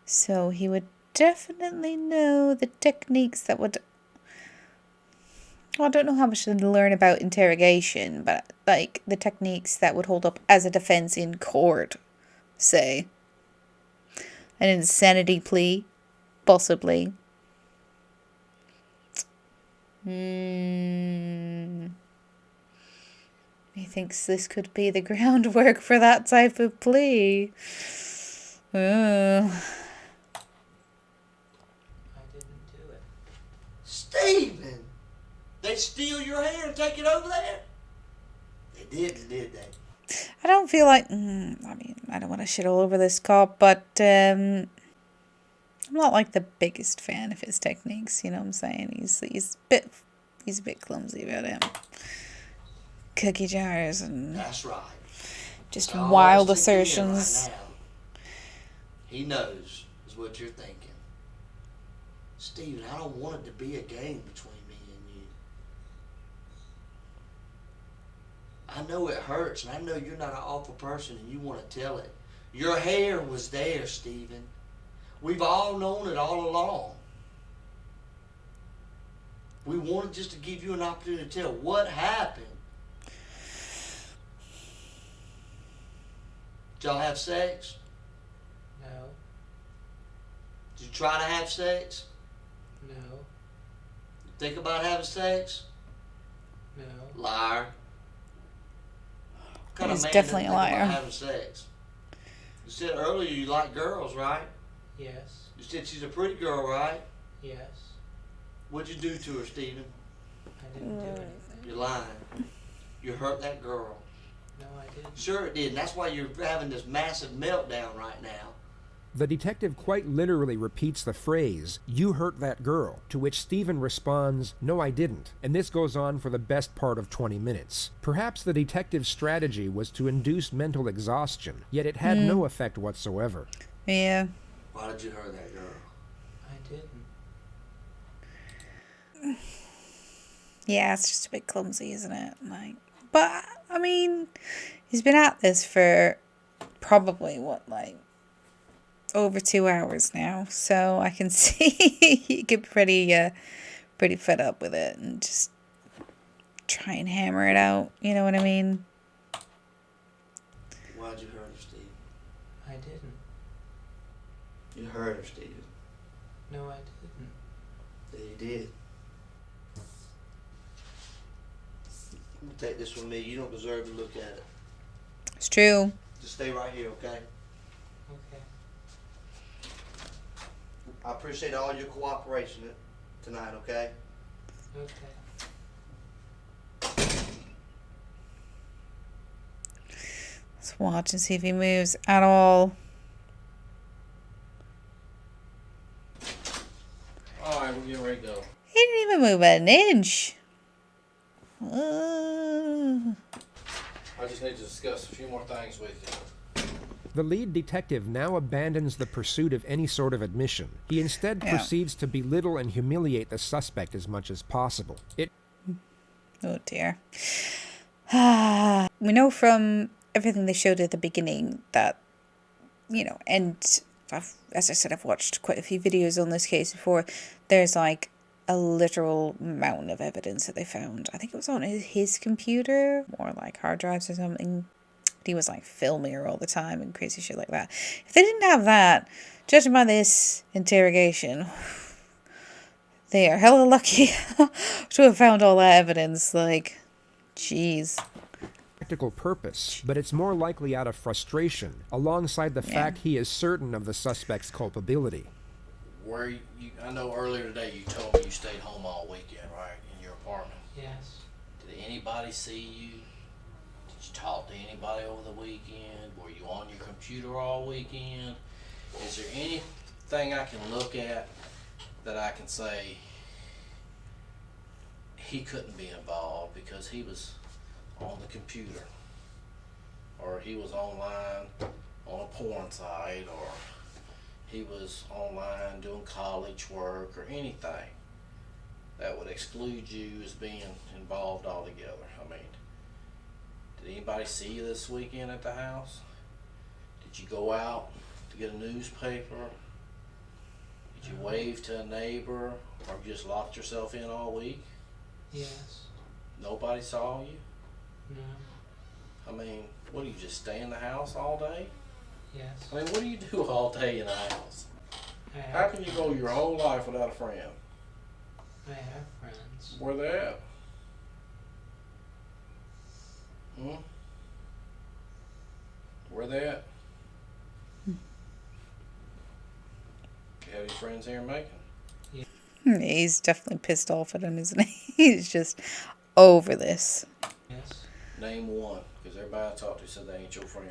So he would definitely know the techniques that would... Well, I don't know how much to learn about interrogation, but like the techniques that would hold up as a defense in court, say. An insanity plea, possibly. He thinks this could be the groundwork for that type of plea. I didn't do it. Stephen! They steal your hair and take it over there? They didn't, did they? I don't feel like... I mean, I don't want to shit all over this cop, but I'm not like the biggest fan of his techniques, you know what I'm saying? He's a bit clumsy about him. Cookie jars and That's right. just All wild that's in here assertions. right now. He knows is what you're thinking. Stephen, I don't want it to be a game between me and you. I know it hurts, and I know you're not an awful person and you want to tell it. Your hair was there, Stephen. We've all known it all along. We wanted just to give you an opportunity to tell what happened. Did y'all have sex? No. Did you try to have sex? No. Think about having sex? No. Liar. What kind He's of man definitely doesn't a think liar. about having sex? You said earlier you like girls, right? Yes. You said she's a pretty girl, right? Yes. What'd you do to her, Stephen? I didn't do anything. You're lying. You hurt that girl. No, I didn't. Sure it did, and that's why you're having this massive meltdown right now. The detective quite literally repeats the phrase, "You hurt that girl," to which Stephen responds, "No, I didn't," and this goes on for the best part of 20 minutes. Perhaps the detective's strategy was to induce mental exhaustion, yet it had no effect whatsoever. Yeah. Why did you hurt that girl? I didn't. Yeah, it's just a bit clumsy, isn't it? Like, but I mean, he's been at this for probably over 2 hours now, so I can see he get pretty fed up with it and just try and hammer it out. You know what I mean? Why'd you hurt her, Steve? I didn't. You hurt her, Stephen. No, I didn't. Yeah, you did. I'm gonna take this from me. You don't deserve to look at it. It's true. Just stay right here, okay? Okay. I appreciate all your cooperation tonight, okay? Okay. Let's watch and see if he moves at all. Alright, we're getting ready to go. He didn't even move an inch. I just need to discuss a few more things with you. The lead detective now abandons the pursuit of any sort of admission. He instead proceeds to belittle and humiliate the suspect as much as possible. Oh dear. We know from everything they showed at the beginning that, and as I said, I've watched quite a few videos on this case before. There's like a literal mountain of evidence that they found. I think it was on his computer, or like hard drives or something. He was like filming her all the time and crazy shit like that. If they didn't have that, judging by this interrogation, they are hella lucky to have found all that evidence. Like, jeez. Practical purpose, but it's more likely out of frustration, alongside the fact he is certain of the suspect's culpability. I know earlier today you told me you stayed home all weekend, right? In your apartment. Yes. Did anybody see you? Did you talk to anybody over the weekend? Were you on your computer all weekend? Is there anything I can look at that I can say he couldn't be involved because he was on the computer, or he was online on a porn site, or he was online doing college work, or anything that would exclude you as being involved altogether? I mean, did anybody see you this weekend at the house? Did you go out to get a newspaper? Did you wave to a neighbor, or you just locked yourself in all week? Yes. Nobody saw you? No. I mean, what do you just stay in the house all day? Yes. I mean, what do you do all day in the house? How have can you go your whole life without a friend? I have friends. Where they at? Where they at? You have any friends here in Macon? He's definitely pissed off at him, isn't he? He's just over this. Yes. Name one, because everybody I talked to said they ain't your friend.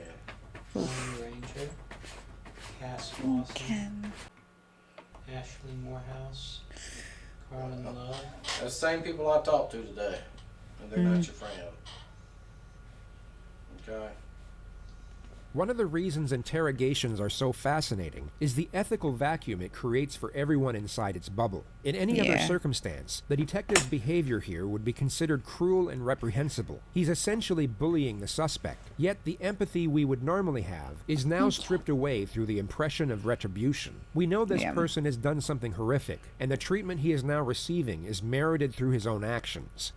Lone Ranger. Cass Lawson. Ken. Ashley Morehouse. Carmen Love. That's the same people I talked to today, and they're not your friend. Okay? One of the reasons interrogations are so fascinating is the ethical vacuum it creates for everyone inside its bubble. In any other circumstance, the detective's behavior here would be considered cruel and reprehensible. He's essentially bullying the suspect, yet the empathy we would normally have is now stripped away through the impression of retribution. We know this person has done something horrific, and the treatment he is now receiving is merited through his own actions.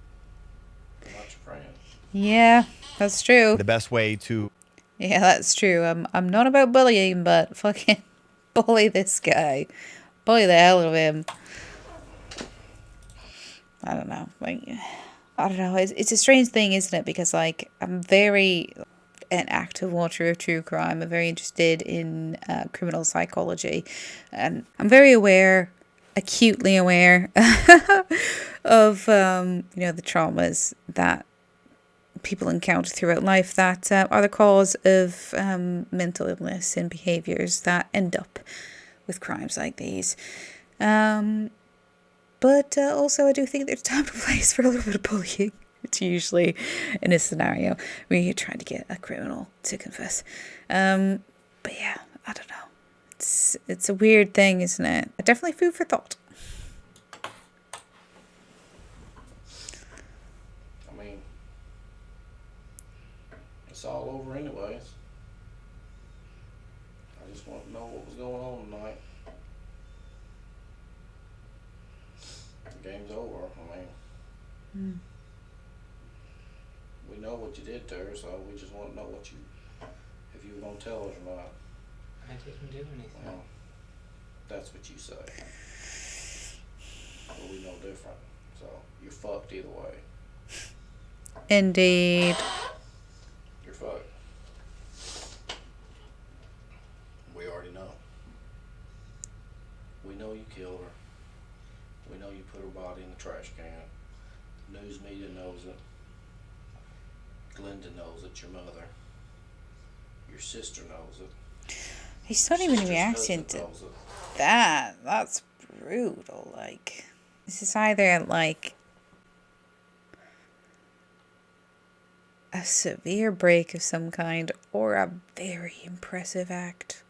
Yeah, that's true. The best way to... Yeah, that's true. I'm not about bullying, but fucking bully this guy. Bully the hell out of him. I don't know. Like, I don't know. It's a strange thing, isn't it? Because, like, I'm very an active watcher of true crime. I'm very interested in criminal psychology. And I'm very aware, acutely aware of, you know, the traumas that people encounter throughout life that are the cause of mental illness and behaviours that end up with crimes like these. But also I do think there's time and place for a little bit of bullying. It's usually in a scenario where you're trying to get a criminal to confess. But yeah, I don't know. It's a weird thing, isn't it? Definitely food for thought. It's all over anyways. I just want to know what was going on tonight. The game's over. I mean, we know what you did to her, so we just want to know what if you were going to tell us or not. I didn't do anything. Well, that's what you say. But we know different. So you're fucked either way. Indeed. You're fucked. We already know. We know you killed her. We know you put her body in the trash can. News media knows it. Glenda knows it, your mother. Your sister knows it. He's not even reacting to that. That's brutal. Like, this is either like a severe break of some kind or a very impressive act.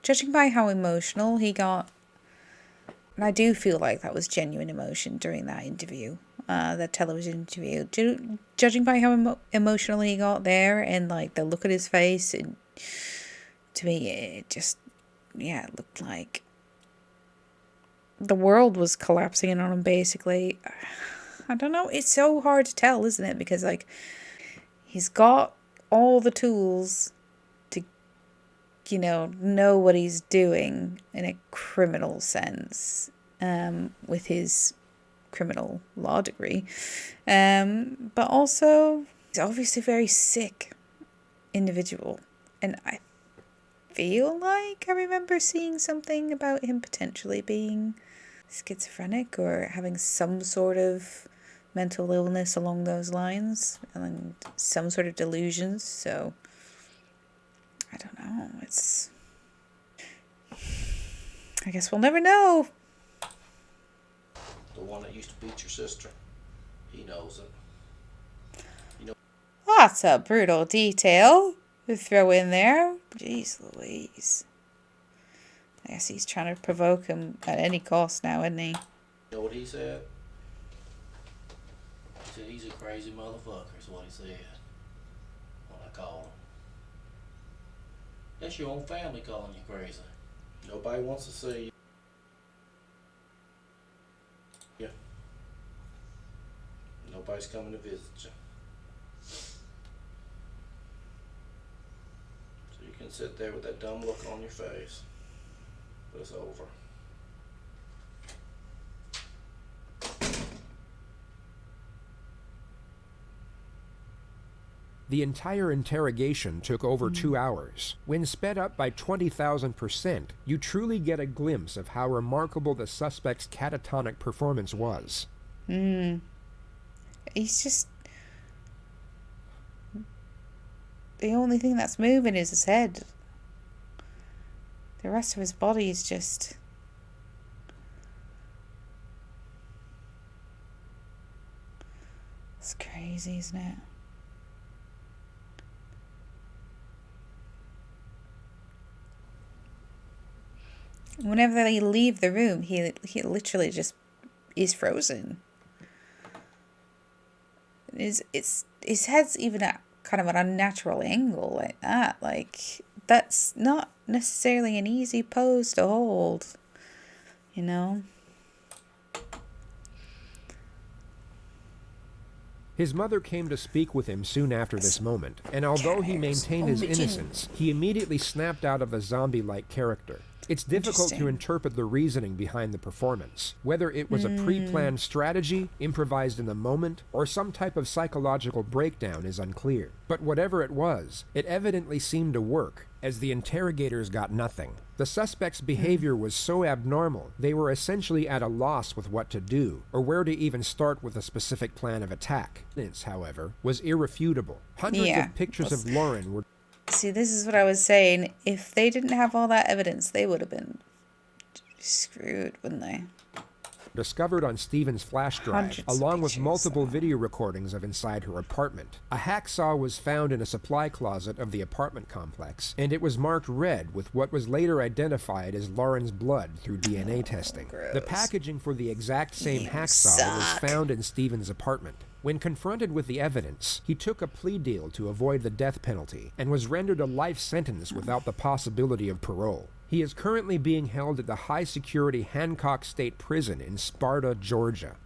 Judging by how emotional he got, and I do feel like that was genuine emotion during that interview, that television interview. Judging by how emotional he got there and like the look at his face, and to me it just, yeah, it looked like the world was collapsing in on him basically. I don't know, it's so hard to tell, isn't it? Because like he's got all the tools to, you know what he's doing in a criminal sense, with his criminal law degree, but also he's obviously a very sick individual, and I feel like I remember seeing something about him potentially being schizophrenic or having some sort of mental illness along those lines and some sort of delusions. So I don't know, I guess we'll never know. The one that used to beat your sister, he knows it. You know. That's a brutal detail to throw in there. Jeez Louise. I guess he's trying to provoke him at any cost now, isn't he? You know what he said? He said he's a crazy motherfucker, is what he said. When I called him. That's your own family calling you crazy. Nobody wants to see you. Yeah. Nobody's coming to visit you. So you can sit there with that dumb look on your face. But it's over. The entire interrogation took over 2 hours. When sped up by 20,000%, you truly get a glimpse of how remarkable the suspect's catatonic performance was. He's just... the only thing that's moving is his head. The rest of his body is just... it's crazy, isn't it? Whenever they leave the room, he literally just is frozen. His head's even at kind of an unnatural angle like that. Like, that's not necessarily an easy pose to hold, you know? His mother came to speak with him soon after this moment, and although he maintained his innocence, he immediately snapped out of a zombie-like character. It's difficult to interpret the reasoning behind the performance, whether it was a pre-planned strategy, improvised in the moment, or some type of psychological breakdown is unclear. But whatever it was, it evidently seemed to work, as the interrogators got nothing. The suspect's behavior was so abnormal, they were essentially at a loss with what to do, or where to even start with a specific plan of attack. Evidence, however, was irrefutable. Hundreds of pictures of Lauren were... See, this is what I was saying. If they didn't have all that evidence, they would have been screwed, wouldn't they? Discovered on Stephen's flash drive, along with multiple video recordings of inside her apartment. A hacksaw was found in a supply closet of the apartment complex, and it was marked red with what was later identified as Lauren's blood through DNA testing. The packaging for the exact same hacksaw was found in Stephen's apartment. When confronted with the evidence, he took a plea deal to avoid the death penalty and was rendered a life sentence without the possibility of parole. He is currently being held at the high-security Hancock State Prison in Sparta, Georgia.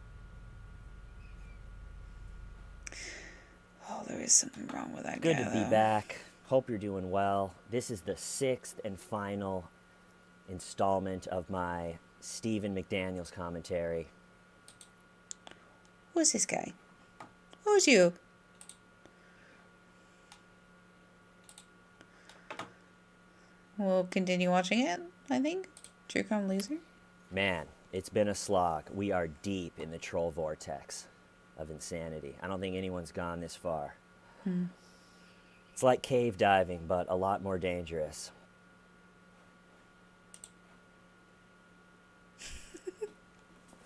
Oh, there is something wrong with that guy. Good to be back. Hope you're doing well. This is the 6th and final installment of my Stephen McDaniel's commentary. Who's this guy? Who's you? We'll continue watching it, I think. True Crime Loser. Man, it's been a slog. We are deep in the troll vortex of insanity. I don't think anyone's gone this far. It's like cave diving, but a lot more dangerous.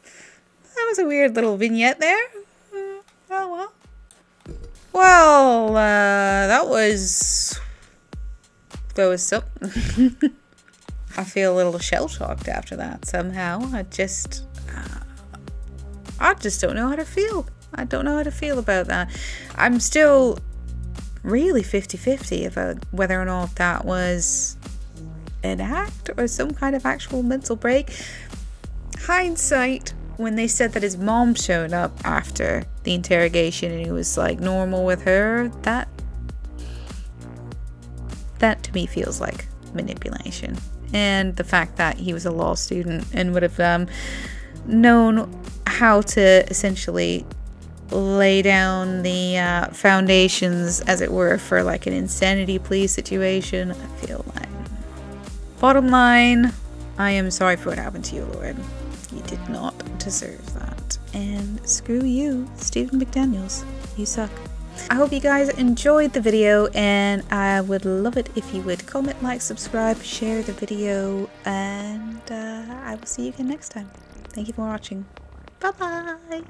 That was a weird little vignette there. Oh, well. Well, that was something. I feel a little shell-shocked after that somehow. I just don't know how to feel. I don't know how to feel about that. I'm still really 50-50 about whether or not that was an act or some kind of actual mental break. Hindsight, when they said that his mom showed up after the interrogation and he was like normal with her, that to me feels like manipulation. And the fact that he was a law student and would have known how to essentially lay down the foundations, as it were, for like an insanity plea situation, I feel like. Bottom line, I am sorry for what happened to you, Lauren. You did not deserve that. And screw you, Stephen McDaniels. You suck. I hope you guys enjoyed the video, and I would love it if you would comment, like, subscribe, share the video, and I will see you again next time. Thank you for watching. Bye-bye.